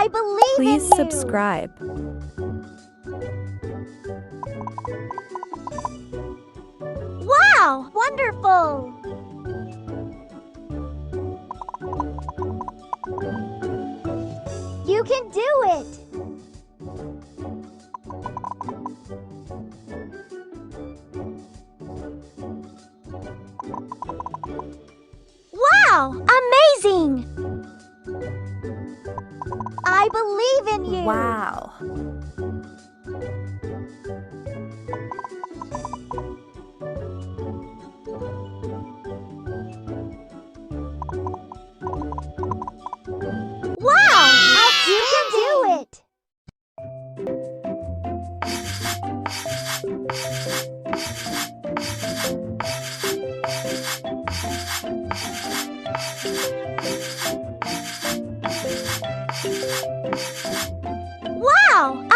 I believe Please in you. subscribe. Wow, wonderful. You can do it. Wow, amazing. I believe in you. Wow. Wow, you can do it. Wow,